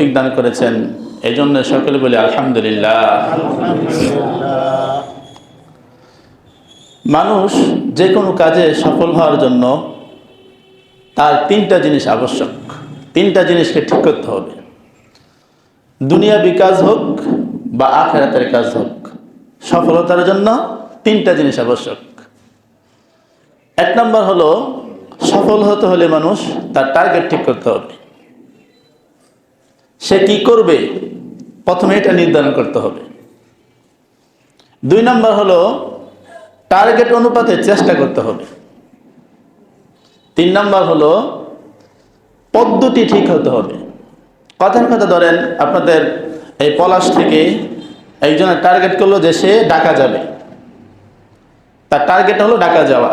তৌফিক দান করেছেন, এই জন্য সকলে বলি আলহামদুলিল্লাহ। মানুষ যে কোনো কাজে সফল হওয়ার জন্য তার তিনটা জিনিস আবশ্যক। তিনটা জিনিসকে ঠিক করতে হবে। দুনিয়াবি কাজ হোক বা আখিরাতের কাজ হোক, সফলতার জন্য তিনটা জিনিস আবশ্যক। এক নম্বর হলো, সফল হতে হলে মানুষ তার টার্গেট ঠিক করতে হবে। সে কি করবে প্রথমে এটা নির্ধারণ করতে হবে। দুই নম্বর হলো, টার্গেট অনুপাতে চেষ্টা করতে হবে। তিন নম্বর হলো, পদ্ধতি ঠিক হতে হবে। কথার কথা ধরেন, আপনাদের এই পলাশ থেকে একজনের টার্গেট করলো যে সে ঢাকা যাবে, তার টার্গেট হলো ঢাকা যাওয়া।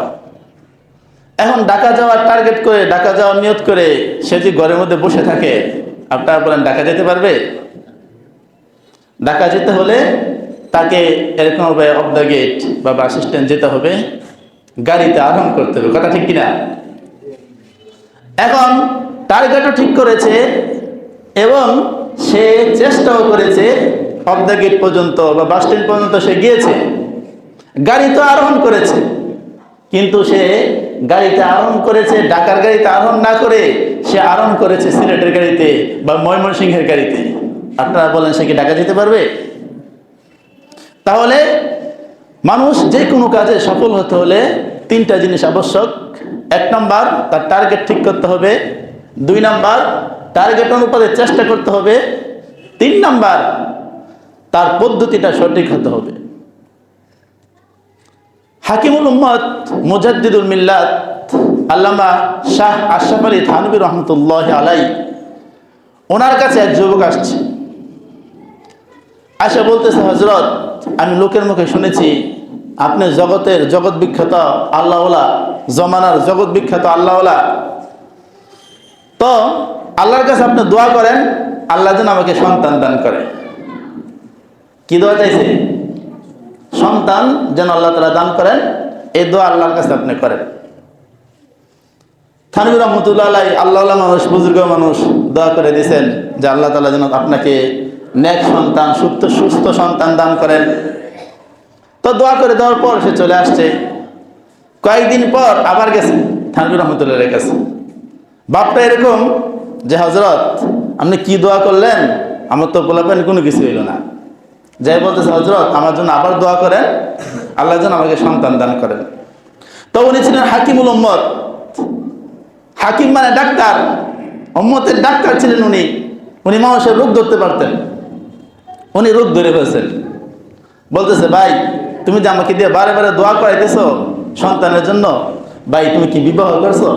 এখন ঢাকা যাওয়ার টার্গেট করে, ঢাকা যাওয়ার নিয়ত করে সে যে ঘরের মধ্যে বসে থাকে, আপনারা বলেন ঢাকা যেতে পারবে? ঢাকা যেতে হলে তাকে এরকমভাবে অফ দ্য গেট বা বাস স্ট্যান্ড যেতে হবে, গাড়িতে আরোহণ করতে হবে। কথা ঠিক কিনা? এখন টার্গেটও ঠিক করেছে এবং সে চেষ্টাও করেছে, অফ দ্য গেট পর্যন্ত বা বাস স্ট্যান্ড পর্যন্ত সে গিয়েছে, গাড়ি তো আরোহণ করেছে, কিন্তু সে গাড়িতে আরোহণ করেছে ঢাকার গাড়িতে আরোহণ না করে সে আরোহণ করেছে সিলেটের গাড়িতে বা ময়মনসিংহের গাড়িতে। আপনারা বলেন সে কি ঢাকা যেতে পারবে? তাহলে মানুষ যে কোনো কাজে সফল হতে হলে তিনটা জিনিস আবশ্যক। এক নম্বর, তার টার্গেট ঠিক করতে হবে। দুই নম্বর, টার্গেট অনুপাতে চেষ্টা করতে হবে। তিন নম্বর, তার পদ্ধতিটা সঠিক হতে হবে। হাকিমুল উম্মত মুজাদ্দিদুল মিল্লাত আল্লামা শাহ আশরাফ আলী থানভী রহমতুল্লাহ আলাই, ওনার কাছে এক যুবক আসছে, আশা বলতেছে, হযরত, আমি লোকের মুখে শুনেছি আপনি জগৎ বিখ্যাত আল্লাহওয়ালা, জমানার জগৎ বিখ্যাত আল্লাহওয়ালা, তো আল্লাহর কাছে আপনি দোয়া করেন আল্লাহ যেন আমাকে সন্তান দান করে। কি দোয়া চাইছে? সন্তান যেন আল্লাহ তাআলা দান করেন, এই দোয়া আল্লাহর কাছে আপনি করেন। থানভী রহমতুল্লাহ আলাই আল্লাহওয়ালা মানুষ, বুজুর্গ মানুষ, দোয়া করে দিয়েছেন যে আল্লাহ তাআলা যেন আপনাকে নেক সন্তান, সুস্থ সন্তান দান করেন। তো দোয়া করে দেওয়ার পর সে চলে আসছে। কয়েকদিন পর আবার গেছে থানভী রহমতুল্লাহের কাছে। বাপটা এরকম যে, হযরত, আপনি কি দোয়া করলেন? আমার তো পোলাপেন কোনো কিছু হইল না। যাই বলতেছে, হযরত, আমার জন্য আবার দোয়া করেন, আল্লাহ যেন আমাকে সন্তান দান করেন। তো উনি ছিলেন হাকিমুল উম্মত। হাকিম মানে ডাক্তার, উম্মতের ডাক্তার ছিলেন উনি। উনি মানুষের রোগ ধরতে পারতেন। উনি রোগ ধরে ফেলছেন। বলতেছে, ভাই, তুমি যে আমাকে দিয়ে বারে বারে দোয়া করাইতেছ সন্তানের জন্য, ভাই তুমি কি বিবাহ করছো?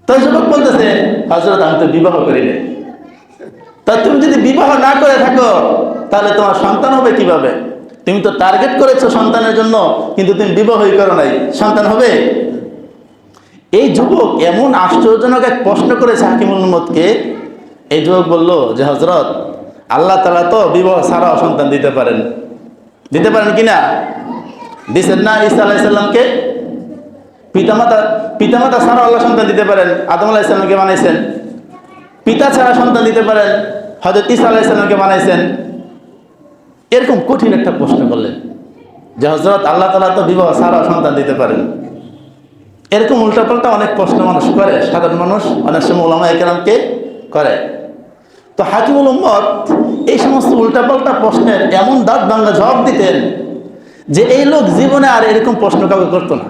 তো যুবক বলতেছে, হযরত, আমি তো বিবাহ করি নাই। তা তুমি যদি বিবাহ না করে থাকো তাহলে তোমার সন্তান হবে কিভাবে? তুমি তো টার্গেট করেছো সন্তানের জন্য, কিন্তু তুমি বিবাহই করো নাই, সন্তান হবে? এই যুবক এমন আশ্চর্যজনক এক প্রশ্ন করেছে হাকিমুল উম্মতকে। এই যুবক বলল যে, হযরত, আল্লাহ তাআলা তো বিবাহ ছাড়াও সন্তান দিতে পারেন কিনা? দিচ্ছেন না ঈসা আলাইহিস সালামকে? পিতামাতা ছাড়া আল্লাহ সন্তান দিতে পারেন। আদম আলাইহিস সালামকে বানাইছেন। পিতা ছাড়া সন্তান দিতে পারেন, হযরত ঈসা আলাইহিস সালামকে বানাইছেন। এরকম কঠিন একটা প্রশ্ন করলেন যে, হযরত, আল্লাহ তাআলা তো বিবাহ ছাড়া সন্তান দিতে পারেন। এরকম উল্টাপাল্টা অনেক প্রশ্ন মানুষ করে, সাধারণ মানুষ অনেক সময় উলামায়ে কেরামকে করে। তো হাকিমুল উম্মত এই সমস্ত উল্টাপাল্টা প্রশ্নের এমন দাঁত ভাঙা জবাব দিতেন যে এই লোক জীবনে আর এরকম প্রশ্ন কাউকে করতো না।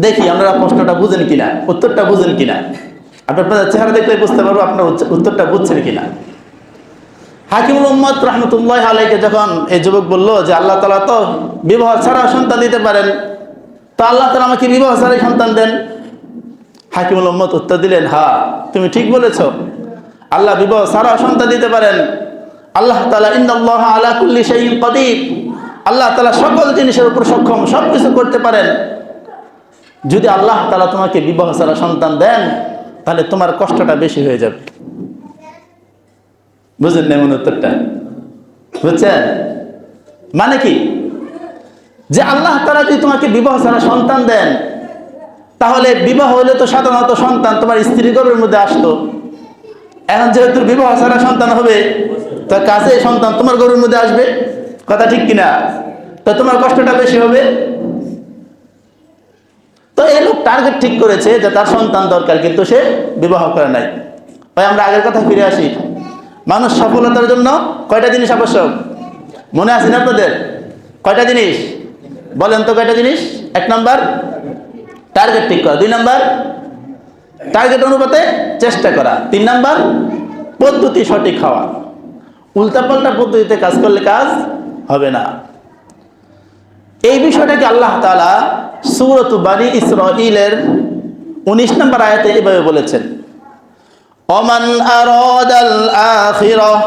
দেখি আপনারা প্রশ্নটা বুঝেন কিনা, উত্তরটা বুঝেন কিনা। আপনার চেহারা দেখলে বুঝতে পারবো আপনার উত্তরটা বুঝছেন কিনা। হাকিমুল উম্মত রহমতুল্লাহ আলাইকে যখন এই যুবক বলল যে আল্লাহ তাআলা তো বিবাহ ছাড়া সন্তান দিতে পারেন, তো আল্লাহ তাআলা আমাকে বিবাহ ছাড়াই সন্তান দেন। হাকিমুল উম্মত উত্তর দিলেন, হ্যাঁ, তুমি ঠিক বলেছ, আল্লাহ বিবাহ ছাড়া সন্তান দিতে পারেন। আল্লাহ তাআলা ইন্নাল্লাহা আলা কুল্লি শাইইন কাদির, আল্লাহ তাআলা সকল জিনিসের উপর সক্ষম, সবকিছু করতে পারেন। যদি আল্লাহ তাআলা তোমাকে বিবাহ ছাড়া সন্তান দেন তাহলে তোমার কষ্টটা বেশি হয়ে যাবে। বুঝলেন না এমন উত্তরটা? বুঝছেন মানে কি? যে আল্লাহ তাআলা যদি তোমাকে বিবাহ ছাড়া সন্তান দেন, তাহলে বিবাহ হলে তো সাধারণত সন্তান তোমার স্ত্রীর গর্ভের মধ্যে আসতো, এখন যেহেতু বিবাহ ছাড়া সন্তান হবে, তো কাছে সন্তান তোমার গরুর মধ্যে আসবে, কথা ঠিক কিনা? তো তোমার কষ্টটা বেশি হবে। তো এই লোক টার্গেট ঠিক করেছে যে তার সন্তান দরকার, কিন্তু সে বিবাহ করে নাই। ভাই আমরা আগের কথা ফিরে আসি। মানুষ সফলতার জন্য কয়টা জিনিস আবশ্যক? মনে আছে না আপনাদের? কয়টা জিনিস বলেন তো, কয়টা জিনিস? 1 নাম্বার টার্গেট ঠিক করা, 2 নাম্বার টার্গেট অনুপাতে চেষ্টা করা, 3 নাম্বার পদ্ধতি সঠিক হওয়া। উল্টাপাল্টা পদ্ধতিতে কাজ করলে কাজ হবে না। এই বিষয়টাকে আল্লাহ তাআলা সূরাত বানী ইসরাঈলের 19 নম্বর আয়াতে এভাবে বলেছেন, ওমান আরাদাল আখিরাহ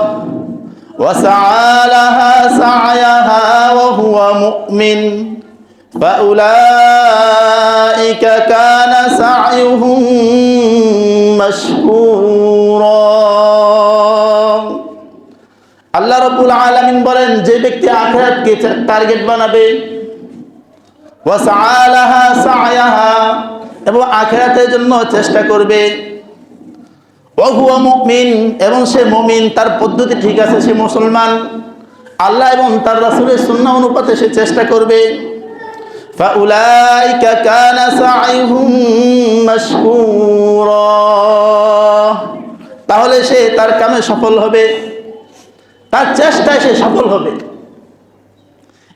ওয়া সাআ লাহা সা'য়াহা ওয়া হুয়া মুমিন ফাউলাইকা কানা সা'য়ুহুম মাশকুরা। আল্লাহ রাব্বুল আলামিন বলেন, যে ব্যক্তি আখিরাতকে টার্গেট বানাবে, ওয়া সাআ লাহা সা'য়াহা, এবং আখিরাতের জন্য চেষ্টা করবে, ওয়া হুয়া মুমিন, এবং সে মুমিন, তার পদ্ধতি ঠিক আছে, সে মুসলমান, আল্লাহ এবং তার রাসূলের সুন্নাহ অনুপাতে সে চেষ্টা করবে, ফাউলাইকা কানা সা'য়ুহুম মাশকুরা, তাহলে সে তার কামে সফল হবে, তার চেষ্টায় সে সফল হবে।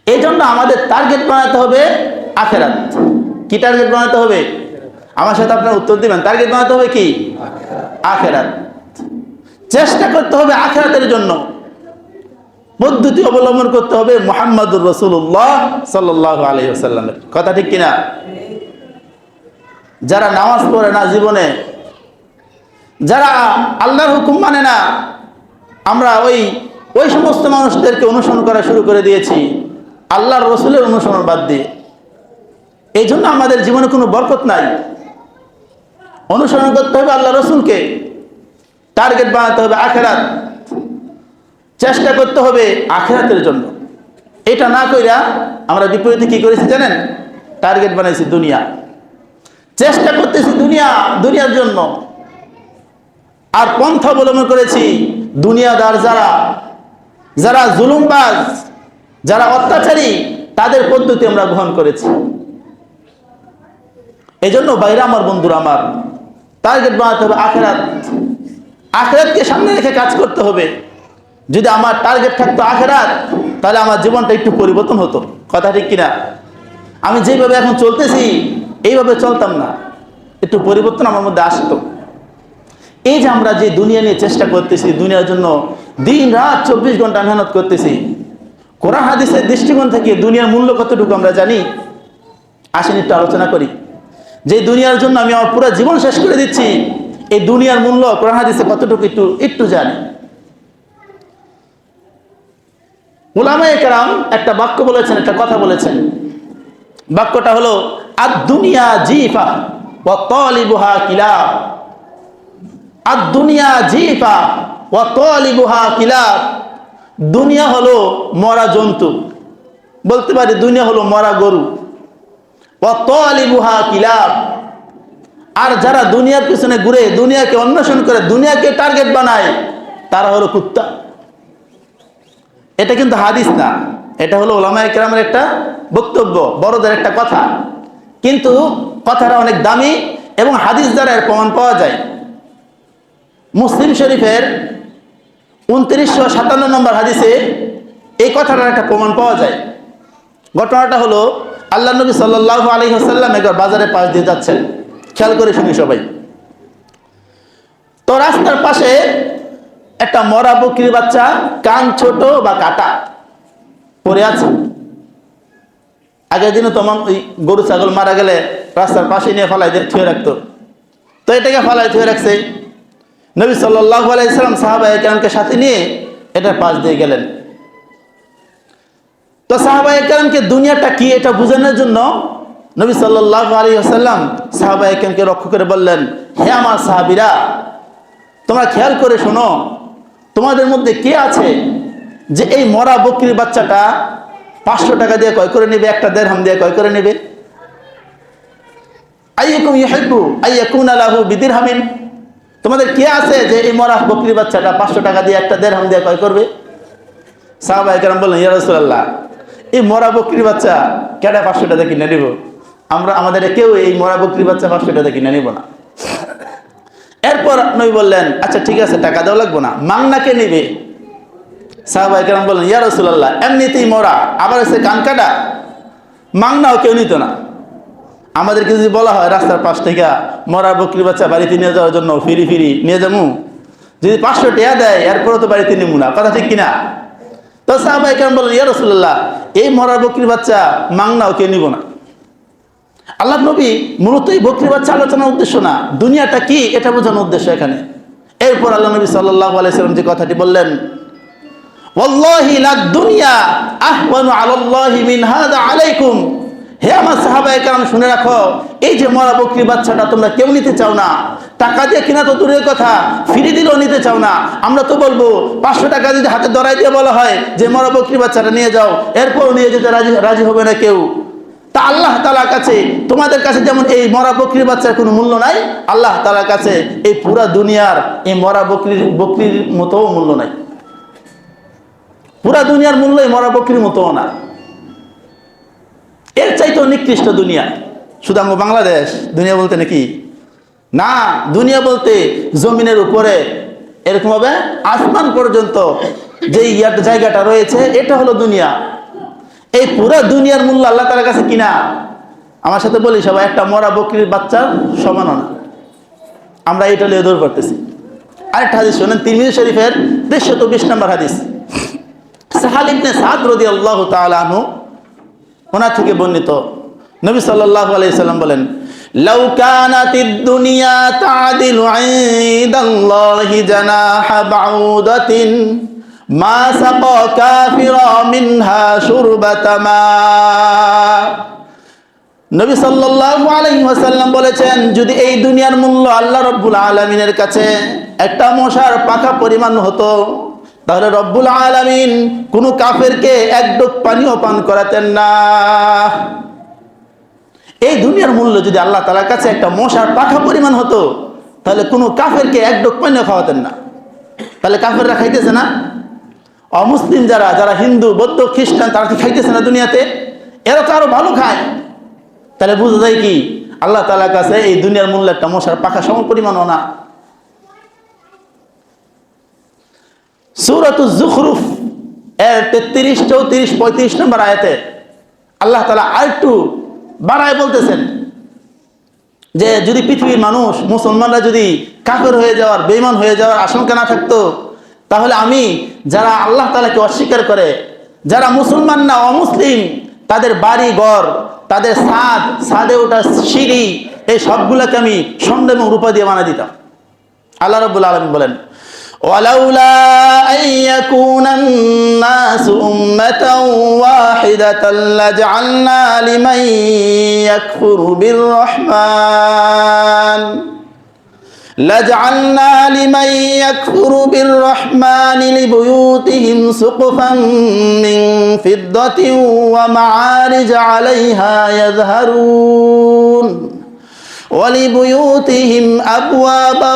এই জন্য আমাদের টার্গেট বানাতে হবে আখিরাত। কি টার্গেট বানাতে হবে? আমার সাথে আপনারা উত্তর দিবেন। টার্গেট বানাতে হবে কি? আখিরাত। চেষ্টা করতে হবে আখিরাতের জন্য, পদ্ধতি অবলম্বন করতে হবে মুহাম্মদুর রাসূলুল্লাহ সাল্লাল্লাহু আলাইহি ওয়াসাল্লামের। কথা ঠিক কিনা? যারা নামাজ পড়ে না জীবনে, যারা আল্লাহর হুকুম মানে না, আমরা ওই সমস্ত মানুষদেরকে অনুসরণ করা শুরু করে দিয়েছি আল্লাহর রসুলের অনুসরণ বাদ দিয়ে। এই জন্য আমাদের জীবনে কোনো বরকত নাই। অনুসরণ করতে হবে আল্লাহ রসুলকে, টার্গেট বানাতে হবে আখিরাত, চেষ্টা করতে হবে আখিরাতের জন্য। এটা না কইরা আমরা বিপরীতে কি করেছি জানেন? টার্গেট বানাইছি দুনিয়া, চেষ্টা করতেছি দুনিয়ার জন্য, আর পন্থা অবলম্বন করেছি দুনিয়াদার যারা জুলুমবাজ, যারা অত্যাচারী, তাদের পদ্ধতি আমরা গ্রহণ করেছি। এই জন্য বাইরে আমার বন্ধুরা, আমার টার্গেট বানাতে হবে আখিরাত। আখিরাতকে সামনে রেখে কাজ করতে হবে। যদি আমার টার্গেট থাকতো আখিরাত, তাহলে আমার জীবনটা একটু পরিবর্তন হতো। কথা ঠিক কিনা? আমি যেভাবে এখন চলতেছি এইভাবে চলতাম না, একটু পরিবর্তন আমার মধ্যে আসতো। এই যে আমরা যে দুনিয়া নিয়ে চেষ্টা করতেছি, দুনিয়ার জন্য দিন রাত 24 ঘন্টা মেহনত করতেছি, কোরআন হাদিসের দৃষ্টিকোণ থেকে দুনিয়ার মূল্য কতটুকু আমরা জানি? আসেন একটু আলোচনা করি। যে দুনিয়ার জন্য আমি আমার পুরো জীবন শেষ করে দিচ্ছি, এই দুনিয়ার মূল্য কোরআন হাদিসে কতটুকু একটু জানি। উলামায়ে কেরাম একটা বাক্য বলেছেন, একটা কথা বলেছেন। বাক্যটা হলো, আদ-দুনিয়া জিফা ওয়া তালিবুহা কিলাব। আদ-দুনিয়া জিফা ওয়া তালিবুহা কিলাব। দুনিয়া হলো মরা জন্তু, বলতে পারি দুনিয়া হলো মরা গরু। ওয়া তালিবুহা কিলাব, আর যারা দুনিয়ার পিছনে ঘুরে, দুনিয়াকে অন্বেষণ করে, দুনিয়াকে টার্গেট বানায়, তারা হলো কুত্তা। এটা কিন্তু হাদিস না, এটা হলো উলামায়ে কেরামের একটা বক্তব্য, বড়দের একটা কথা, কিন্তু কথাটা অনেক দামি এবং হাদিস দ্বারা এর প্রমাণ পাওয়া যায়। মুসলিম শরীফের 2957 নম্বর হাদিসে এই কথাটার একটা প্রমাণ পাওয়া যায়। ঘটনাটা হলো, আল্লাহ নবী সাল্লাল্লাহু আলাইহি ওয়াসাল্লাম একবার বাজারের পাশ দিয়ে যাচ্ছেন, খেয়াল করে শুনি সবাই। তো রাস্তার পাশে একটা মরা বকরির বাচ্চা, কান ছোট বা কাটা, পড়ে আছে। আগের দিনে তোমার ওই গরু ছাগল মারা গেলে রাস্তার পাশে নিয়ে ফালাই দিয়ে থুয়ে রাখতো, তো এটাকে ফালাই থুয়ে রাখছে। নবী সাল্লাল্লাহু আলাইহি ওয়াসাল্লাম সাহাবায়ে কেরামকে সাথে নিয়ে এটার পাশ দিয়ে গেলেন। তো সাহাবায়ে কেরামকে দুনিয়াটা কি এটা বোঝানোর জন্য নবী সাল্লাল্লাহু আলাইহি ওয়াসাল্লাম সাহাবায়ে কেরামকে লক্ষ্য করে বললেন, হে আমার সাহাবীরা, তোমরা খেয়াল করে শোনো, তোমাদের মধ্যে কে আছে যে এই মরা বকরির বাচ্চাটা 500 টাকা দিয়ে ক্রয় করে নেবে, একটা দিরহাম দিয়ে ক্রয় করে নেবে? আইয়াকুম ইউহিব্বু আইয়াকুনা লাহু বিদিরহামিন, তোমাদের কে আছে যে এই মরা বকরির বাচ্চাটা 500 টাকা দিয়ে একটা দেড়হাম দিয়ে ক্রয় করবে? সাহাবায়ে কেরাম বললেন, ইয়া রাসূলুল্লাহ, এই মরা বকরির বাচ্চা কেডা 500 টাকা কিনে নিব? আমরা আমাদের কেউ এই মরা বকরির বাচ্চা 500 টাকা কিনে নিব না। এরপর নবী বললেন, আচ্ছা ঠিক আছে, টাকা দেওয়া লাগবে না, মাংনা কে নিবে? সাহাবায়ে কেরাম বললেন, ইয়া রাসূলুল্লাহ, এমনিতেই মরা, আবার এসে কান কাটা, মাংনাও কেউ নিত না। আমাদেরকে যদি বলা হয় রাস্তার পাশ থেকে মরা বকরি বাচ্চা বাড়িতে নিয়ে যাওয়ার জন্য ফিরি ফিরি নিয়ে যাবো, যদি 500 টাকা দেয় এরপরে তো বাড়িতে নিব না, কথা ঠিক কিনা? তো সাহাবায়ে কেরাম বললেন, ইয়া রাসূলুল্লাহ, এই মরা বকরির বাচ্চা মাংনাও কেউ নিব না। আল্লাহ নবী মূলত এই বকরির বাচ্চা আলোচনার উদ্দেশ্য না, দুনিয়াটা কি এটা বোঝানোর উদ্দেশ্য এখানে। এরপর আল্লাহ নবী সাল্লাল্লাহু আলাইহি সাল্লাম যে কথাটি বললেন, ওয়াল্লাহি লাদ দুনিয়া আহওয়ানু আলাল্লাহি মিন হাযা আলাইকুম। হে আমার সাহাবায়ে কেরাম, শুনে রাখো, এই যে মরা বকরির বাচ্চাটা তোমরা কেউ নিতে চাও না, টাকা দিয়ে কিনা তো দূরের কথা, ফিরে দিলেও নিতে চাও না। আমরা তো বলবো 500 টাকা যদি হাতে ধরাই দিয়ে বলা হয় যে মরা বকরির বাচ্চাটা নিয়ে যাও, এরপরও নিয়ে যেতে রাজি হবে না কেউ। তা আল্লাহ তাআলার কাছে তোমাদের কাছে যেমন এই মরা বকরির বাচ্চার কোনো মূল্য নাই, আল্লাহ তাআলার কাছে এই পুরা দুনিয়ার এই মরা বকরির মতো মূল্য নাই। পুরা দুনিয়ার মূল্য এই মরা বকরির মতো না, এর চাইতে নিকৃষ্ট দুনিয়া। শুধু আমরা বাংলাদেশ দুনিয়া বলতে নাকি? না, দুনিয়া বলতে জমিনের উপরে এরকম ভাবে আসমান পর্যন্ত যে জায়গাটা রয়েছে এটা হলো দুনিয়া। এই পুরা দুনিয়ার মূল্য আল্লাহ তাআলার কাছে কিনা, আমার সাথে বলি সবাই, একটা মরা বকরির বাচ্চার সমান না। আমরা এটা নিয়ে দৌড় করতেছি। আরেকটা হাদিস শোনেন, তিরমিজি শরীফের 320 নম্বর হাদিস। সাহাল ইবনে সাদ রাদিয়াল্লাহু তাআলা আনহু ওনার থেকে বর্ণিত, নবী সাল্লাল্লাহু আলাইহি সাল্লাম বলেন, লাউ কানাতিদ দুনিয়া তা'দিলু ইনদাল্লাহি জানাহা বাউদাতিন মা সাকা কাফিরা মিনহা শুরবাতা মা। নবী সাল্লাল্লাহু আলাইহি ওয়াসাল্লাম বলেছেন, যদি এই দুনিয়ার মূল্য আল্লাহ রাব্বুল আলামিনের কাছে একটা মশার পাখা পরিমাণ হতো, তাহলে রব্বুল আলামিন কোন কাফেরকে এক ডোক পানিও পান করাতেন না। এই দুনিয়ার মূল্য যদি আল্লাহ তাআলার কাছে একটা মশার পাখা পরিমাণ হতো, তাহলে কোন কাফেরকে এক ডোক পানিও খাওয়াতেন না। তাহলে কাফেররা খাইতেছে না? অমুসলিম যারা হিন্দু বৌদ্ধ খ্রিস্টান, তারা কি খাইতেছে না দুনিয়াতে? এরা তো আরো ভালো খায়। তাহলে বোঝা যায় কি আল্লাহ তাআলার কাছে এই দুনিয়ার মূল্য একটা মশার পাখা সম পরিমাণও না। সূরাতুজ যুখরুফ এর 33, 34, 35 নম্বর আয়াতে আল্লাহ তাআলা আরেকটু বাড়ায় বলতেছেন যে যদি পৃথিবীর মানুষ মুসলমানরা যদি কাফের হয়ে যাওয়ার, বেঈমান হয়ে যাওয়ার আশঙ্কা না থাকতো, তাহলে আমি যারা আল্লাহ তাআলাকে অস্বীকার করে, যারা মুসলমান না অমুসলিম, তাদের বাড়ি ঘর, তাদের ছাদে ওঠা সিঁড়ি, এই সবগুলোকে আমি স্বর্ণ এবং রূপা দিয়ে বানিয়ে দিতাম। আল্লাহ রাব্বুল আলামিন বলেন, ওয়ালাউলা আইয়াকুনান নাসু উম্মাতান ওয়াহিদাতান লাজআলনা লিমান ইয়াকফুরু বিররহমান لجعلنا لمن يكفر بالرحمن لبيوتهم سقفا من فضة ومعارج عليها يظهرون ولبيوتهم أبوابا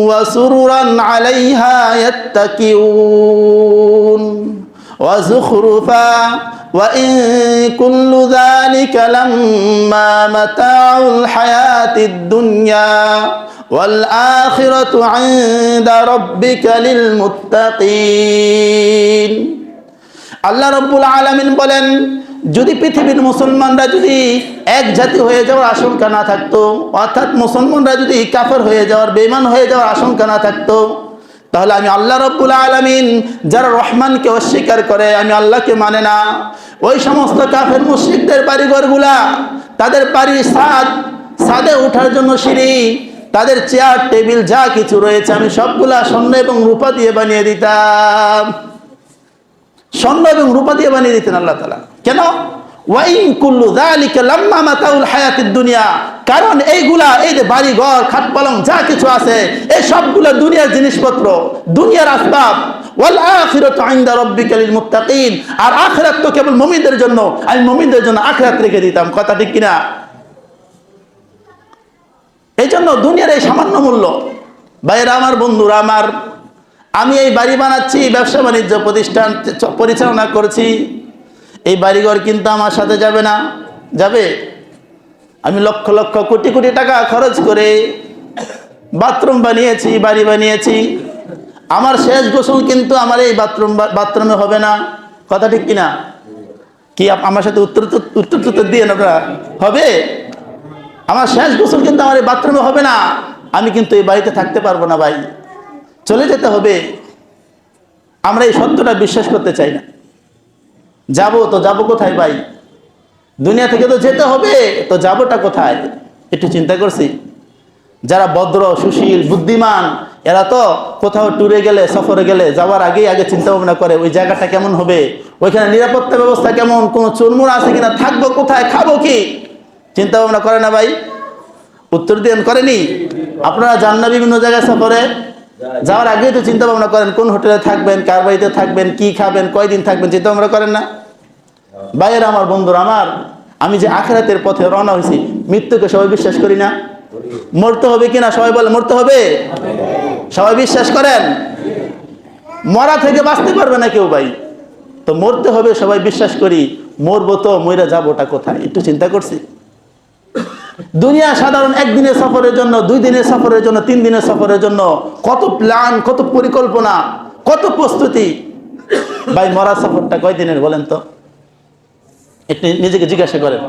وسررا عليها يتكئون وزخرفا وإن كل ذلك لما متاع الحياة الدنيا والآخرة عند ربك للمتقين। আল্লাহ রাব্বুল আলামিন বলেন, যদি পৃথিবীর মুসলমানরা যদি এক জাতি হয়ে যাওয়ার আশঙ্কা না থাকতো, অর্থাৎ মুসলমানরা যদি কাফের হয়ে যাওয়ার, বেঈমান হয়ে যাওয়ার আশঙ্কা না থাকতো, তাহলে আমি আল্লাহ রাব্বুল আলামিন যারা রহমানকে অস্বীকার করে, আমি আল্লাহকে মানে না, ওই সমস্ত কাফের মুশরিকদের বাড়িঘরগুলা, তাদের বাড়ির ছাদে ওঠার জন্য সিঁড়ি, তাদের চেয়ার টেবিল যা কিছু রয়েছে, আমি সবগুলা স্বর্ণ এবং রূপা দিয়ে বানিয়ে দিতাম। স্বর্ণ এবং রূপা দিয়ে বানিয়ে দিতেন আল্লাহ তাআলা। কেন? ওয়াইন কুল্লু যালিকা লাম্মা মাতাউল হায়াতিদ দুনিয়া, কারণ এইগুলা, এই যে বাড়ি ঘর খাট পালং যা কিছু আছে, এই সবগুলা দুনিয়ার জিনিসপত্র, দুনিয়ার আসবাব। ওয়াল আখিরাতু ইনদা রাব্বিকা লিল মুত্তাকিন, আর আখিরাত তো কেবল মুমিনদের জন্য, আমি মুমিনদের জন্য আখিরাত রেখে দিতাম। কথা ঠিক কিনা? এই জন্য দুনিয়ার এই সামান্য মূল্য, ভাইয়েরা আমার, বন্ধুরা আমার, আমি এই বাড়ি বানাচ্ছি, ব্যবসা বাণিজ্য প্রতিষ্ঠান পরিচালনা করছি, এই বাড়িঘর কিন্তু আমার সাথে যাবে না? যাবে? আমি লক্ষ লক্ষ কোটি কোটি টাকা খরচ করে বাথরুম বানিয়েছি, বাড়ি বানিয়েছি, আমার শেষ গোসল কিন্তু আমার এই বাথরুমে হবে না। কথা ঠিক কিনা? কি আমার সাথে উত্তর দিয়ে আপনারা? হবে? আমার শেষ গোসল কিন্তু আমার এই বাথরুমে হবে না। আমি কিন্তু এই বাড়িতে থাকতে পারবো না ভাই, চলে যেতে হবে। আমরা এই সত্যটা বিশ্বাস করতে চাই না। যাবো তো যাবো কোথায় ভাই? দুনিয়া থেকে তো যেতে হবে, তো যাবোটা কোথায়? একটু চিন্তা করছি? যারা ভদ্র, সুশীল, বুদ্ধিমান, এরা তো কোথাও ট্যুরে গেলে, সফরে গেলে যাওয়ার আগে চিন্তা ভাবনা করে ওই জায়গাটা কেমন হবে, ওইখানে নিরাপত্তা ব্যবস্থা কেমন, কোনো চোরমোর আছে কিনা, থাকবো কোথায়, খাবো কি, চিন্তা ভাবনা করে না ভাই? উত্তর দিন, করেনি? আপনারা যান না বিভিন্ন জায়গায় সফরে? যাওয়ার আগেই তো চিন্তা ভাবনা করেন কোন হোটেলে থাকবেন, কার বাড়িতে থাকবেন, কি খাবেন, কয়দিন থাকবেন, চিন্তা ভাবনা করেন না? ভাইয়েরা আমার, বন্ধুরা আমার, আমি যে আখিরাতের পথে রওনা হয়েছি, মৃত্যুকে সবাই বিশ্বাস করি না? মরতে হবে কিনা সবাই বলে? মরতে হবে? সবাই বিশ্বাস করেন? মরা থেকে বাঁচতে পারবে না কেউ ভাই, তো মরতে হবে সবাই বিশ্বাস করি। মরবো তো মইরা যাবোটা কোথায়? একটু চিন্তা করছি? দুনিয়া সাধারণ একদিনের সফরের জন্য, 2 দিনের সফরের জন্য, 3 দিনের সফরের জন্য কত প্ল্যান, কত পরিকল্পনা, কত প্রস্তুতি। ভাই মরা সফরটা কয় দিনের বলেন তো? একটু নিজেকে জিজ্ঞাসা করেন,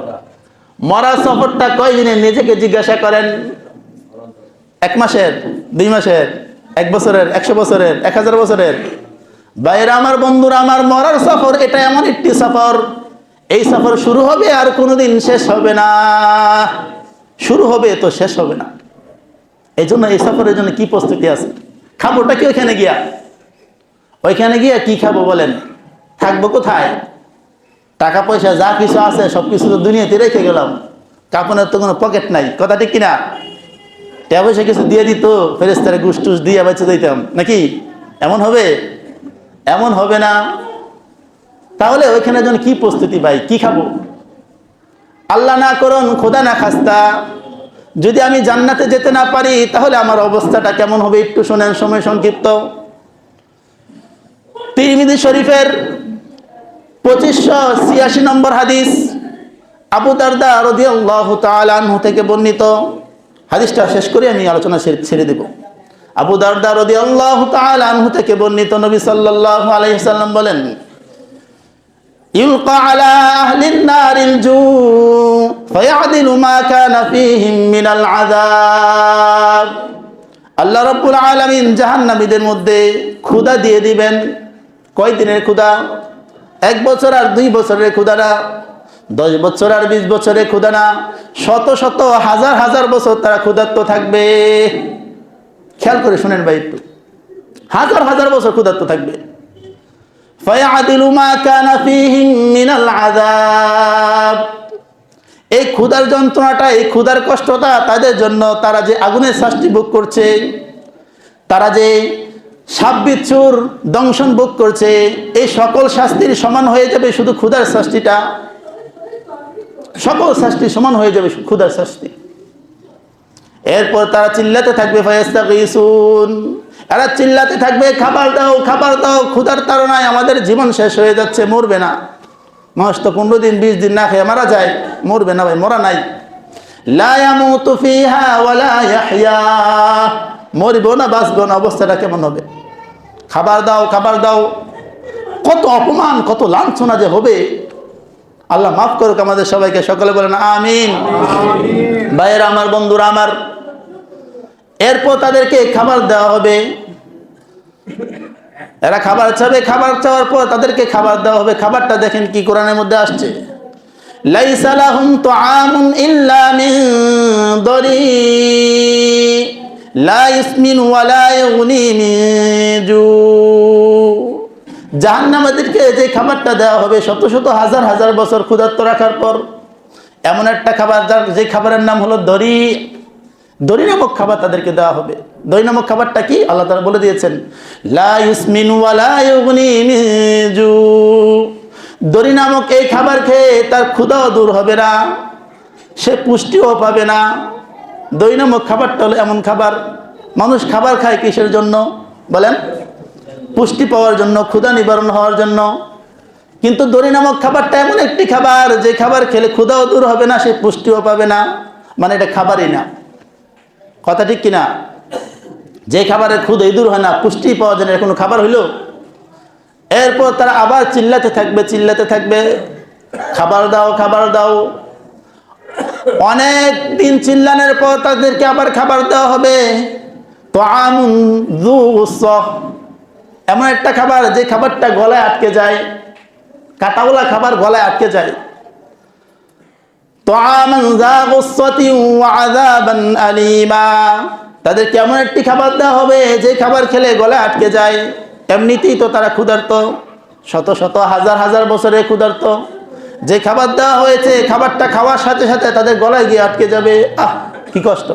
মরা সফরটা কয় দিনের? নিজেকে জিজ্ঞাসা করেন। 1 মাসের, 2 মাসের, 1 বছরের, 100 বছরের, 1000 বছরের? ভাইরা আমার, বন্ধুরা আমার, মরার সফর এটা এমন একটি সফর, এই সফর শুরু হবে আর কোনোদিন শেষ হবে না। শুরু হবে তো শেষ হবে না। এই জন্য এই সফরের জন্য কি প্রস্তুতি আছে? খাবোটা কি ওইখানে গিয়া? ওইখানে গিয়া কি খাবো বলেন? থাকবো কোথায়? টাকা পয়সা যা কিছু আছে সব কিছু তো দুনিয়াতে রেখে গেলাম, কাপনের তো কোনো পকেট নাই। কথা ঠিক কিনা? টাকা পয়সা কিছু দিয়ে দিত, ফেরেশতারে ঘুষ টুস দিয়ে বেঁচে দিতাম নাকি? এমন হবে? এমন হবে না। তাহলে ওইখানে জন্য কি প্রস্তুতি ভাই? কি খাবো? আল্লাহ না করুন, খোদা না খাস্তা, যদি আমি জান্নাতে যেতে না পারি তাহলে আমার অবস্থাটা কেমন হবে? একটু শোনেন, সময় সংক্ষিপ্ত। তিরমিজি শরীফের 2586 নম্বর হাদিস, আবু দারদা রাদিয়াল্লাহু তাআলা আনহু থেকে বর্ণিত। হাদিসটা শেষ করে আমি আলোচনা ছেড়ে দেব। আবু দারদা রাদিয়াল্লাহু তাআলা আনহু থেকে বর্ণিত, নবী সাল্লাল্লাহু আলাইহি সাল্লাম বলেন, ইউলকা আলা আহলিন নারিল জু ফায়াদিলু মা কানা ফীহিম মিনাল আযাব। আল্লাহ রাব্বুল আলামিন জাহান্নামীদের মধ্যে ক্ষুধা দিয়ে দিবেন। কয় দিনের ক্ষুধা? 1 বছর আর 2 বছরের ক্ষুধা না, 10 বছর আর 20 বছরের ক্ষুধা না, শত শত হাজার হাজার বছর তারা ক্ষুধার্ত থাকবে। খেয়াল করে শুনেন ভাই একটু, হাজার হাজার বছর ক্ষুধার্ত থাকবে। ফায়াদিলু মা কানা ফীহিম মিনাল আযাব। এই ক্ষুধার যন্ত্রণাটা, এই ক্ষুধার কষ্টটা তাদের জন্য, তারা যে আগুনের শাস্তি ভোগ করছে, তারা যে সাপ বিচ্ছুর দংশন ভোগ করছে, এই সকল শাস্তির সমান হয়ে যাবে শুধু ক্ষুধার শাস্তিটা। সকল শাস্তি সমান হয়ে যাবে ক্ষুধার শাস্তি। এরপর তারা চিল্লাতে থাকবে, ফায়াস্তাগীসুন, এরা চিল্লাতে থাকবে, খাবার দাও, খাবার দাও, ক্ষুধার তাড়নায় আমাদের জীবন শেষ হয়ে যাচ্ছে। মরবে না, মানুষ তো 15 দিন 20 দিন না খেয়ে মারা যায়, মরবে না ভাই, মরা নাই। লা ইয়ামুতু ফিহা ওয়ালা ইয়াহইয়া, মরব না বাঁচব না, অবস্থাটা কেমন হবে? খাবার দাও, খাবার দাও, কত অপমান, কত লাঞ্ছনা যে হবে। আল্লাহ মাফ করুক আমাদের সবাইকে, সকলে বলেন আমিন। ভাইয়েরা আমার, বন্ধুরা আমার, এরপর তাদেরকে খাবার দেওয়া হবে। এরা খাবার চাবে, খাবার চাওয়ার পর তাদেরকে খাবার দেওয়া হবে। খাবারটা দেখেন কি কোরআনের মধ্যে আসছে, লাইসা লাহুম তুআমুন ইল্লা মিন দরি লা ইসমিন ওয়ালা ইউনি মিন জু। জাহান্নামীদেরকে যে খাবারটা দেওয়া হবে শত শত হাজার হাজার বছর ক্ষুধার্ত রাখার পর, এমন একটা খাবার যে খাবারের নাম হলো দরি। দরি নামক খাবার তাদেরকে দেওয়া হবে। দরি নামক খাবারটা কি? আল্লাহ তাআলা বলে দিয়েছেন, লা ইসমিন ওয়ালা ইউনি মিন জু। দরি নামক এই খাবার খেয়ে তার ক্ষুধাও দূর হবে না, সে পুষ্টিও পাবে না। দই নামক খাবারটা হলো এমন খাবার, মানুষ খাবার খায় কিসের জন্য বলেন? পুষ্টি পাওয়ার জন্য, ক্ষুধা নিবারণ হওয়ার জন্য। কিন্তু দড়ি নামক খাবারটা এমন একটি খাবার, যে খাবার খেলে ক্ষুধাও দূর হবে না, সে পুষ্টিও পাবে না, মানে এটা খাবারই না। কথা ঠিক কিনা? যে খাবারের ক্ষুধাই দূর হয় না, পুষ্টি পাওয়া যায় না, কোনো খাবার হইল? এরপর তারা আবার চিল্লাতে থাকবে, খাবার দাও, খাবার দাও। অনেক দিন চিল্লানোর পর তাদেরকে আবার খাবার দেওয়া হবে। তাআমুন যু গুসসাহ, এমন একটা খাবার যে খাবারটা গলায় আটকে যায়, কাঁটাওয়ালা খাবার গলায় আটকে যায়। তাআমান যা গুসসাতিন ওয়া আযাবান আলীমা, তাদেরকে এমন একটি খাবার দেওয়া হবে যে খাবার খেলে গলায় আটকে যায়। এমনিতেই তো তারা ক্ষুধার্ত, শত শত হাজার হাজার বছরের ক্ষুধার্ত। যে খাবার দেওয়া হয়েছে, খাবারটা খাওয়ার সাথে সাথে তাদের গলায় গিয়ে আটকে যাবে। কি কষ্ট!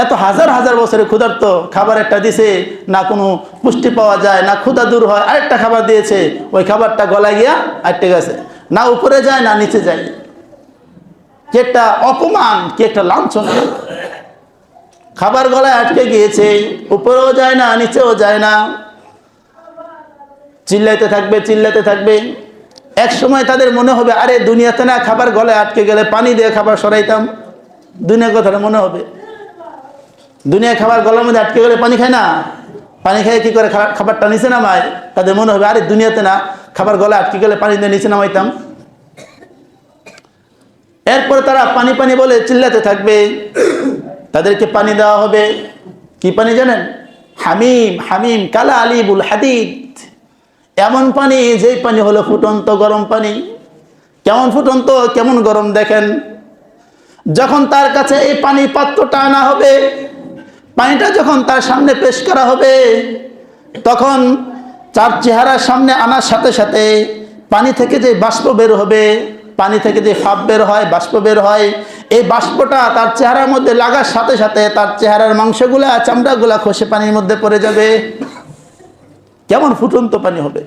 এত হাজার হাজার বছরের ক্ষুধার্ত, খাবার একটা দিছে, না কোনো পুষ্টি পাওয়া যায়, না ক্ষুধা দূর হয়। আরেকটা খাবার দিয়েছে, ওই খাবারটা গলায় গিয়া আটকে গেছে, না উপরে যায় না নিচে যায়। কি একটা অপমান, কি একটা লাঞ্ছনা! খাবার গলায় আটকে গিয়েছে, উপরেও যায় না নিচেও যায় না। চিল্লাইতে থাকবে। এক সময় তাদের মনে হবে, আরে দুনিয়াতে না খাবার গলায় আটকে গেলে পানি দিয়ে খাবার সরাইতাম। দুনিয়ার কথাটা মনে হবে। দুনিয়ায় খাবার গলার মধ্যে আটকে গেলে পানি খায় না, পানি খায় কি করে? খাবারটা নিচে নামায়। তাদের মনে হবে, আরে দুনিয়াতে না খাবার গলায় আটকে গেলে পানি দিয়ে নিচে নামাইতাম। এরপর তারা পানি পানি বলে চিল্লাতে থাকবে। তাদেরকে পানি দেওয়া হবে। কি পানি জানেন? হামিম, হামিম কালা আলিবুল হাদিদ, এমন পানি যেই পানি হলো ফুটন্ত গরম পানি। কেমন ফুটন্ত, কেমন গরম দেখেন। যখন তার কাছে এই পানি পাত্রটা আনা হবে, পানিটা যখন তার সামনে পেশ করা হবে, তখন তার চেহারার সামনে আনার সাথে সাথে পানি থেকে যে বাষ্প বের হবে, পানি থেকে যে ভাপ বের হয়, বাষ্প বের হয়, এই বাষ্পটা তার চেহারার মধ্যে লাগার সাথে সাথে তার চেহারার মাংসগুলা, চামড়াগুলা খসে পানির মধ্যে পড়ে যাবে। কেমন ফুটন্ত পানি হবে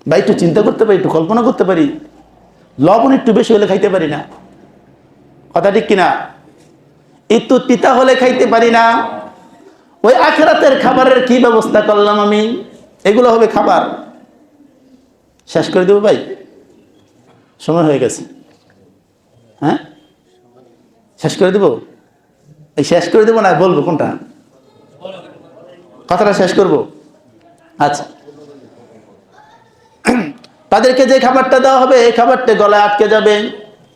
ভাই! একটু চিন্তা করতে পারি, একটু কল্পনা করতে পারি। লবণ একটু বেশি হলে খাইতে পারি না, কথা ঠিক কিনা? একটু তিতা হলে খাইতে পারি না। ওই আখিরাতের খাবারের কি ব্যবস্থা করলাম আমি? এগুলো হবে খাবার। শেষ করে দেবো ভাই, সময় হয়ে গেছে। হ্যাঁ, শেষ করে দেবো? এই শেষ করে দেবো না বলবো কোনটা? কথাটা শেষ করব। আচ্ছা, তাদেরকে যে খাবারটা দেওয়া হবে, এই খাবারটা গলায় আটকে যাবে।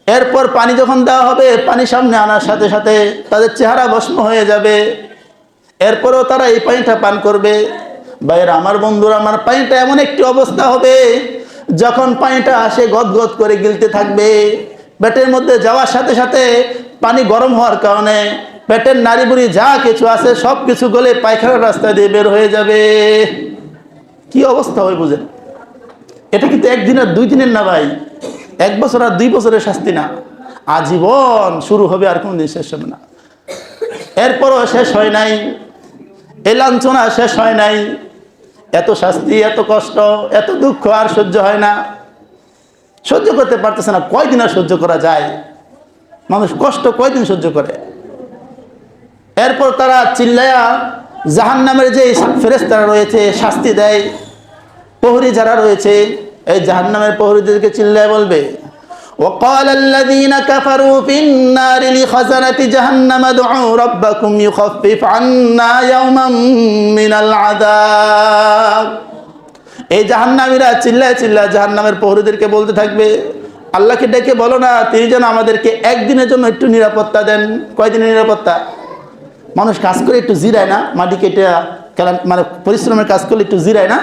এরপর পানি যখন দেওয়া হবে, পানি সামনে আনার সাথে সাথে তাদের চেহারা ভস্ম হয়ে যাবে। এরপরেও তারা এই পানিটা পান করবে। ভাইয়েরা আমার, বন্ধুরা আমার, পানিটা এমন একটি অবস্থা হবে, যখন পানিটা আসে গদগদ করে গিলতে থাকবে। পেটের মধ্যে যাওয়ার সাথে সাথে পানি গরম হওয়ার কারণে পেটের নাড়িবুড়ি যা কিছু আছে সব কিছু গলে পায়খানার রাস্তা দিয়ে বের হয়ে যাবে। কি অবস্থা হয় বুঝেন? এটা কিন্তু একদিনের দুই দিনের না ভাই, 1 বছর আর 2 বছরের শাস্তি না, আজীবন শুরু হবে, আর কোনদিন শেষ হবে না। এরপরও শেষ হয় নাই, এই লাঞ্ছনা শেষ হয় নাই। এত শাস্তি, এত কষ্ট, এত দুঃখ আর সহ্য হয় না, সহ্য করতে পারতেছে না। কয়দিন আর সহ্য করা যায়? মানুষ কষ্ট কয়দিন সহ্য করে? এরপর তারা চিল্লায়া জাহান্নামের যে ফেরেশতারা রয়েছে শাস্তি দেয়, প্রহরী যারা রয়েছে, এই জাহান্নামের প্রহরীদেরকে চিল্লায় বলবে, وقال الذين كفروا في النار لخزنة جهنم ادعوا ربكم يخفف عنا يوما من العذاب। এই জাহান্নামীরা চিল্লায় চিল্লায় জাহান্নামের প্রহরীদেরকে বলতে থাকবে, আল্লাহকে ডেকে বলো না তিনি যেন আমাদেরকে একদিনের জন্য একটু নিরাপত্তা দেন। কয়দিনের নিরাপত্তা? মানুষ কাজ করে একটু জিরায় না, মাটি কেটে মানে পরিশ্রমের কাজ করলে একটু জিরায় না?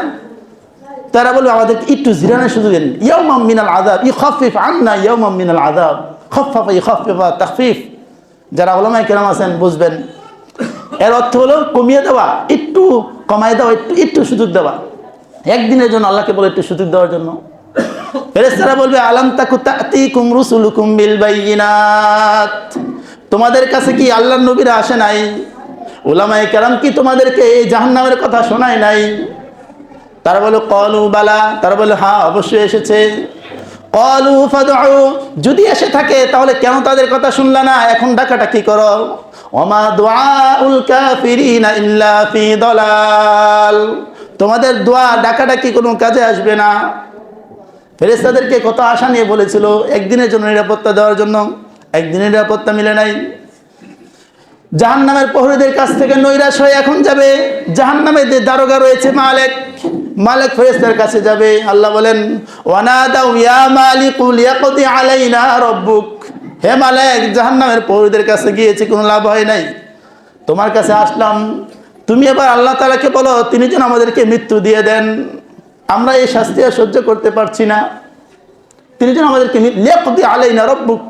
তারা বলবে আমাদেরকে একটু জিরানোর সুযোগ দেন। ইয়াউমাম মিনাল আযাব ইখাফিফ আন্না ইয়াউমাম মিনাল আযাব। খাফফাফা ইখাফফিফা তাখফিফ, যারা উলামায়ে কেরাম আছেন বুঝবেন। এর অর্থ হলো কমিয়ে দেওয়া, একটু কমায় দেওয়া, একটু সুযোগ দেওয়া। একদিনের জন্য আল্লাহকে বলে একটু সুযোগ দেওয়ার জন্য। ফেরেশতারা বলবে আলাম তাকু তা'তিকুম রুসুলুকুম বিল বাইয়িনাত, তোমাদের কাছে কি আল্লাহর নবীরা আসে নাই? উলামায়ে কেরাম কি তোমাদেরকে এই জাহান্নামের কথা শোনায় নাই? তারা বলে ক্বালু বালা, তারা বলে হ্যাঁ অবশ্যই এসেছে। ক্বালু ফাদউ, যদি এসে থাকে তাহলে কেন তাদের কথা শুনলা না? এখন ডাকাটা কি করো? ওমা দুআউল কাফিরিনা ইল্লা ফি দালাল, তোমাদের দোয়া ডাকাডাকি কোনো কাজে আসবে না। ফেরেশতাদেরকে কত আশা নিয়ে বলেছিল একদিনের জন্য নিরাপত্তা দেওয়ার জন্য, একদিনের নিরাপত্তা মিলে নাই। জাহান্নামের প্রহরীদের কাছ থেকে নৈরাশ হয়ে এখন যাবে জাহান্নামের যে দারোগা রয়েছে মালিক ফেরেশতার কাছে যাবে। আল্লাহ বলেন ওয়ানাদাউ ইয়া মালিকু লিয়াকদি আলাইনা রাব্বুক, হে মালিক জাহান্নামের প্রহরীদের কাছে গিয়েছি কোনো লাভ হয় নাই, তোমার কাছে আসলাম, তুমি এবার আল্লাহ তাআলাকে বলো তিনি যেন আমাদেরকে মৃত্যু দিয়ে দেন, আমরা এই শাস্তি আর সহ্য করতে পারছি না, তিনি যেন আমাদেরকে লিয়াকদি আলাইনা রাব্বুক,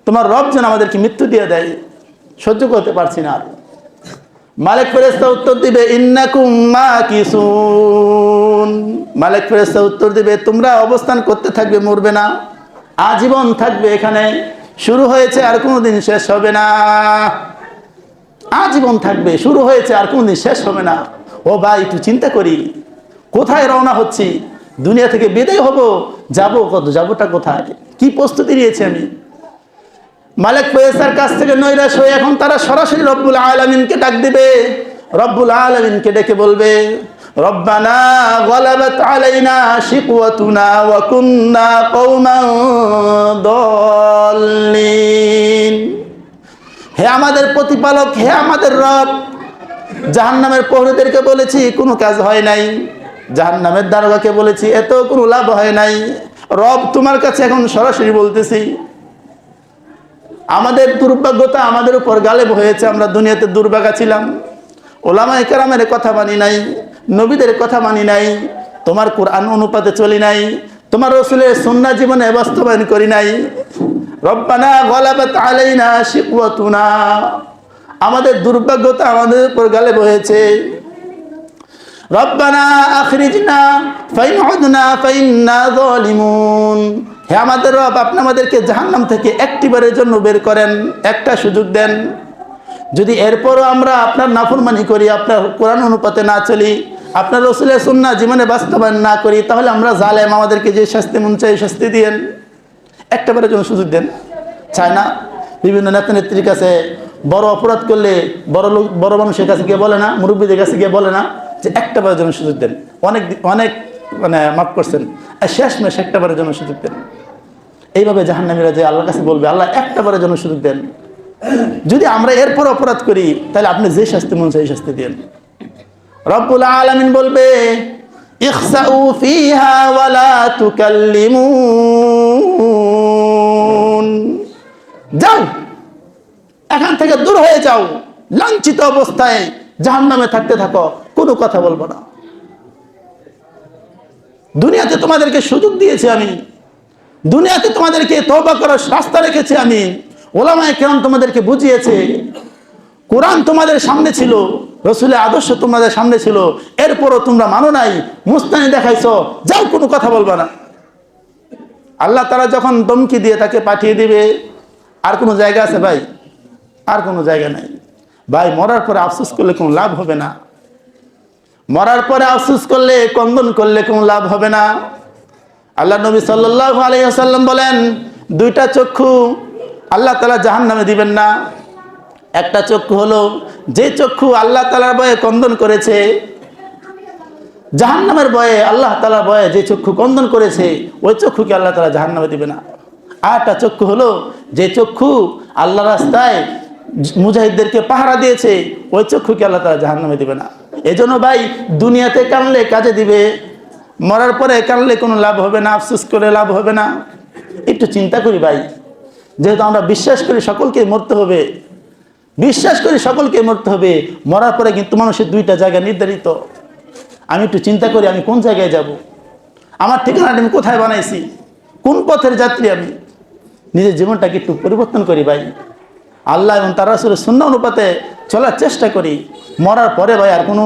তোমার রব যেন আমাদেরকে মৃত্যু দিয়ে দেয়, সহ্য করতে পারছি না। আর মালিক ফেরেশতা উত্তর দিবে ইন্নাকুম মাকিসুন, মালিক ফেরেশতা উত্তর দিবে তোমরা অবস্থান করতে থাকবে, মরবে না, আজীবন থাকবে এখানে, শুরু হয়েছে আর কোনোদিন শেষ হবে না, আজীবন থাকবে, শুরু হয়েছে আর কোনোদিন শেষ হবে না। ও ভাই একটু চিন্তা করি, কোথায় রওনা হচ্ছি? দুনিয়া থেকে বিদায় হব, যাবোটা কোথায়? কি প্রস্তুতি নিয়েছি আমি? মালিক ফেরেশতার কাছ থেকে নৈরাশ হয়ে এখন তারা সরাসরি রব্বুল আলামিনকে ডাক দিবে। রব্বুল আলামিনকে ডেকে বলবে রব্বানা গালাবাত আলাইনা শিকওয়াতুনা ওয়া কুন্না কওমান দাল্লিন, হে আমাদের প্রতিপালক, হে আমাদের রব, জাহান্নামের প্রহরীদেরকে বলেছি কোনো কাজ হয় নাই, জাহান্নামের দারোগাকে বলেছি এত কোনো লাভ হয় নাই, রব তোমার কাছে এখন সরাসরি বলতেছি আমাদের দুর্ভাগ্যতা আমাদের উপর গালেব হয়েছে, আমরা দুনিয়াতে দুর্ভাগা ছিলাম, ওলামায়ে কেরামের কথা মানি নাই, নবীদের কথা মানি নাই, তোমার কোরআন অনুপাতে চলি নাই, তোমার রাসূলের সুন্নাহ জীবনে বাস্তবায়ন করি নাই। রব্বানা গালাবাত আলাইনা শিকওয়াতুনা, আমাদের দুর্ভাগ্যতা আমাদের উপর গালেব হয়েছে। রব্বানা আখরিজনা ফাইন উদনা ফাইন্না যালিমুন, হে আমাদের রব আপনি আমাদেরকে জাহান্নাম থেকে একটিবারের জন্য বের করেন, একটা সুযোগ দেন, যদি এরপরও আমরা আপনার নাফরমানি করি, আপনার কোরআন অনুপাতে না চলি, আপনার রাসূলের সুন্নাহ জীবনে বাস্তবায়ন না করি, তাহলে আমরা জালেম, আমাদেরকে যে শাস্তি মন চাই শাস্তি দিয়েন, একটাবারের জন্য সুযোগ দেন। চায় না? বিভিন্ন নেতা নেত্রীর কাছে বড় অপরাধ করলে বড় মানুষের কাছে গিয়ে বলে না, মুরব্বীদের কাছে গিয়ে বলে না যে একটাবারের জন্য সুযোগ দেন, অনেক মাফ করছেন, শেষমেশ একটাবারের জন্য সুযোগ দেন। এইভাবে জাহান্নামীরা যে আল্লাহর কাছে বলবে আল্লাহ একটাবারের জন্য সুযোগ দেন, যদি আমরা এরপর অপরাধ করি তাহলে আপনি যে শাস্তি মন চাই শাস্তি দেন। রব্বুল আলামিন বলবে ইখসাউ ফিহা ওয়ালা তুকাল্লিমুন, যাও এখান থেকে দূর হয়ে যাও, লাঞ্ছিত অবস্থায় জাহান্নামে থাকতে থাকো, কোনো কথা বলবো না। দুনিয়াতে তোমাদেরকে সুযোগ দিয়েছি আমি, দুনিয়াতে তোমাদেরকে তওবা করার রাস্তা রেখেছি আমি, ওলামায়ে কেরাম তোমাদেরকে বুঝিয়েছে, কোরআন তোমাদের সামনে ছিল, রাসূলের আদর্শ তোমাদের সামনে ছিল, এরপরও তোমরা মানো নাই, মুস্তানি দেখাইছো, যাও কোনো কথা বলবা না। আল্লাহ তাআলা যখন ধমকি দিয়ে তাকে পাঠিয়ে দিবে, আর কোনো জায়গা আছে ভাই? আর কোনো জায়গা নাই ভাই। মরার পরে আফসোস করলে কোনো লাভ হবে না, মরার পরে আফসোস করলে কন্দন করলে কোনো লাভ হবে না। আল্লাহ নবী সাল্লাল্লাহু আলাইহি ওয়াসাল্লাম বলেন দুইটা চক্ষু আল্লাহ তাআলা জাহান্নামে দিবেন না। একটা চক্ষু হলো যে চক্ষু আল্লাহ তাআলার ভয়ে কন্দন করেছে, জাহান্নামের ভয়ে, আল্লাহ তাআলার ভয়ে যে চক্ষু কন্দন করেছে ওই চক্ষুকে আল্লাহ তাআলা জাহান্নামে দিবে না। আর একটা চক্ষু হলো যে চক্ষু আল্লাহ রাস্তায় মুজাহিদদেরকে পাহারা দিয়েছে, ওই চক্ষুকে আল্লাহ তাআলা জাহান্নামে দিবে না। এজন্য ভাই দুনিয়াতে কানলে কাজে দিবে, মরার পরে কানলে কোনো লাভ হবে না, আফসোস করে লাভ হবে না। একটু চিন্তা করি ভাই, যেহেতু আমরা বিশ্বাস করি সকলকে মরতে হবে, বিশ্বাস করি সকলকে মরতে হবে, মরার পরে কিন্তু মানুষের দুইটা জায়গা নির্ধারিত। আমি একটু চিন্তা করি আমি কোন জায়গায় যাব, আমার ঠিকানাটা আমি কোথায় বানাইছি, কোন পথের যাত্রী আমি। নিজের জীবনটাকে একটু পরিবর্তন করি ভাই, আল্লাহ এবং তার রাসূলের সুন্নাহ অনুপাতে চলার চেষ্টা করি। মরার পরে ভাই আর কোনো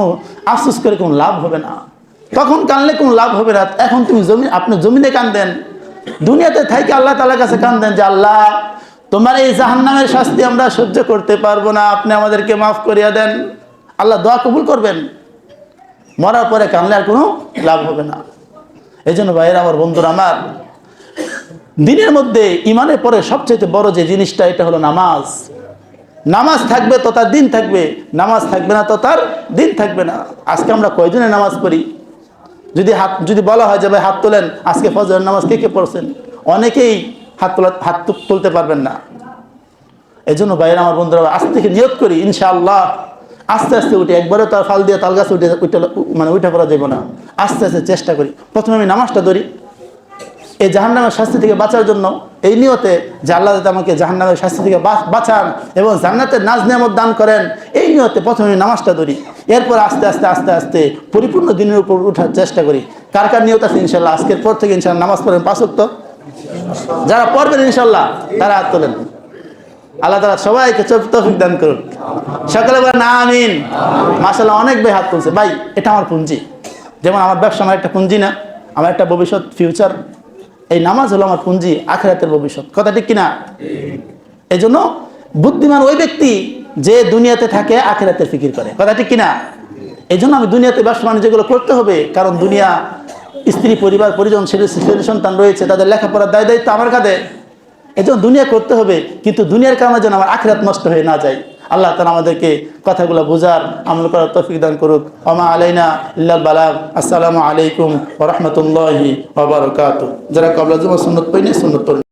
আফসোস করে কোনো লাভ হবে না, তখন কানলে কোনো লাভ হবে না। এখন তুমি আপনি জমিনে কান্দেন, দুনিয়াতে থাইকে আল্লাহ তাআলার কাছে কান্দেন যে আল্লাহ তোমার এই জাহান্নামের শাস্তি আমরা সহ্য করতে পারবো না, আপনি আমাদেরকে মাফ করিয়া দেন। আল্লাহ দোয়া কবুল করবেন। মরার পরে কানলে আর কোনো লাভ হবে না। এই জন্য ভাইয়েরা আমার, বন্ধুরা আমার, দিনের মধ্যে ইমানের পরে সবচেয়ে বড় যে জিনিসটা, এটা হলো নামাজ। নামাজ থাকবে তো তার দিন থাকবে, নামাজ থাকবে না তো তার দিন থাকবে না। আজকে আমরা কয়জনে নামাজ পড়ি? যদি বলা হয় যে ভাই হাত তোলেন, আজকে ফজরের নামাজ কে কে পড়ছেন, অনেকেই হাত তুলতে পারবেন না। এই জন্য ভাইয়েরা আমার বন্ধুরা, আজ থেকে নিয়ত করি ইনশাআল্লাহ আস্তে আস্তে উঠে, একবারে তার ফাল দিয়ে তাল গাছে উঠে পড়া যাবে না। আস্তে আস্তে চেষ্টা করি। প্রথমে আমি নামাজটা ধরি, এই জাহান্নামের শাস্তি থেকে বাঁচার জন্য, এই নিয়তে যে আল্লাহ যাতে আমাকে জাহান্নামের শাস্তি থেকে বাঁচান এবং জান্নাতের নাজ নেয়ামত দান করেন, এই নিয়তে প্রথমে আমি নামাজটা ধরি। এরপর আস্তে আস্তে আস্তে আস্তে পরিপূর্ণ দিনের উপর উঠার চেষ্টা করি। কার কার নিয়ত আছে ইনশাল্লাহ আজকের পর থেকে ইনশাল্লাহ নামাজ পড়েন 5 ওয়াক্ত? যারা পড়বেন ইনশাল্লাহ তারা হাত তোলেন। আল্লাহ তাআলা সবাইকে তৌফিক দান করুন। সকলে বলেন আমিন। মাশাআল্লাহ, অনেক ভাই হাত তুলছে। ভাই এটা আমার পুঁজি, যেমন আমার ব্যবসা আমার একটা পুঁজি না, আমার একটা ভবিষ্যৎ ফিউচার। এই নামাজ হলো আমার পুঁজি, আখিরাতের ভবিষ্যৎ। কথা ঠিক কিনা? এই জন্য বুদ্ধিমান ওই ব্যক্তি যে দুনিয়াতে থাকে আখিরাতের ফিকির করে। কথা ঠিক কিনা? এই জন্য আমি দুনিয়াতে ব্যবসা বাণিজ্যগুলো করতে হবে, কারণ দুনিয়া, স্ত্রী, পরিবার, পরিজন, ছেলে সন্তান রয়েছে, তাদের লেখাপড়ার দায়িত্ব আমার কাঁধে। এই জন্য দুনিয়া করতে হবে, কিন্তু দুনিয়ার কারণে যেন আমার আখিরাত নষ্ট হয়ে না যায়। আল্লাহ তাআলা আমাদেরকে কথাগুলো বোঝার, আমল করার তৌফিক দান করুক। ওমা আলাইনা ইল্লাল বালাগ। আসসালামু আলাইকুম ওয়া রাহমাতুল্লাহি ওয়া বারাকাতুহু। যারা ক্বাবলা জুমা সুন্নাত পড়েন, সুন্নাত পড়েন।